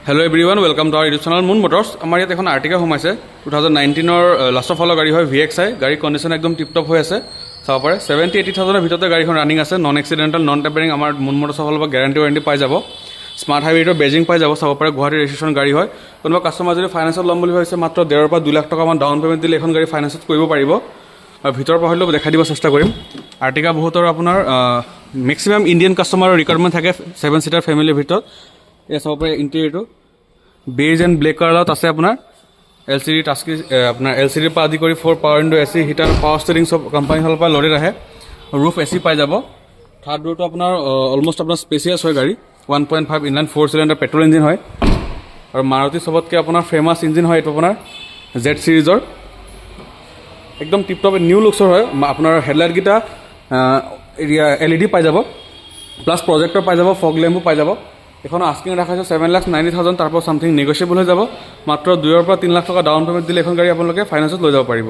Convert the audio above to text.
Hello' everyone welcome to our YouTube channel moon motors. আমাৰ ইয়াত এখন আৰ্টিকা সোমাইছে 2019 লাষ্টৰ ফালৰ গাড়ী হয় VXI। গাড়ীৰ কণ্ডিশ্যন একদম টিপটপ হৈ আছে, চাব পাৰে 70-80,000 ভিতৰতে গাড়ীখন ৰানিং আছে, নন এক্সিডেণ্টেল নন টেম্পাৰিং। আমাৰ মুন মটৰ্ছৰ ফালৰ পৰা গেৰাণ্টি ৱাৰেণ্টি পাই যাব। স্মাৰ্ট হাইৱেৰ বেজিং পাই যাব, চাব পাৰে গুৱাহাটী ৰেজিষ্ট্ৰেশ্যন গাড়ী হয়। কোনোবা কাষ্টমাৰ যদি ফাইনেন্সত ল'ম বুলি ভাবিছে মাত্ৰ 1.5 পৰা 2 লাখ টকামান ডাউন পে'মেণ্ট দিলে এখন গাড়ী ফাইনেন্সত কৰিব পাৰিব। আৰু ভিতৰৰ পৰা হ'লেও দেখাই দিব চেষ্টা কৰিম। আৰ্টিকা বহুতৰ আপোনাৰ মেক্সিমাম ইণ্ডিয়ান কাষ্টমাৰৰ ৰিকুৱাৰমেণ্ট থাকে 7 ছিটাৰ ফেমিলিৰ ভিতৰত। এয়া চাব পাৰে ইণ্টেৰিয়ৰটো বেজ এণ্ড ব্লেক কালাৰত আছে। আপোনাৰ LCD টাচকি আপোনাৰ LCDৰ পৰা আদি কৰি 4 power window AC heater power steering চব কোম্পানীৰ ফালৰ পৰা ল'ডেড আহে। ৰুফ AC পাই যাব। থাৰ্ড ৰ'টো আপোনাৰ অলমষ্ট আপোনাৰ স্পেচিয়াছ হয় গাড়ী। 1.5 ইনলাইন 4 চিলিণ্ডাৰ পেট্ৰল ইঞ্জিন হয়। আৰু মাৰুতি চবতকৈ আপোনাৰ ফেমাছ ইঞ্জিন হয় এইটো আপোনাৰ Z চিৰিজৰ। একদম টিপটপ নিউ লুকছৰ হয়। আপোনাৰ হেডলাইটকেইটা LED পাই যাব, প্লাছ প্ৰজেক্টৰ পাই যাব, ফগ লেম্পো পাই যাব। এখনৰ আস্কিং ৰাখাইছে 7,90,000, তাৰ পৰা চামথিং নেগচিয়েবল হৈ যাব। মাত্ৰ 2 পৰা 3 লাখ টকা ডাউন পে'মেণ্ট দিলে এখন গাড়ী আপোনালোকে ফাইনেন্সত লৈ যাব পাৰিব।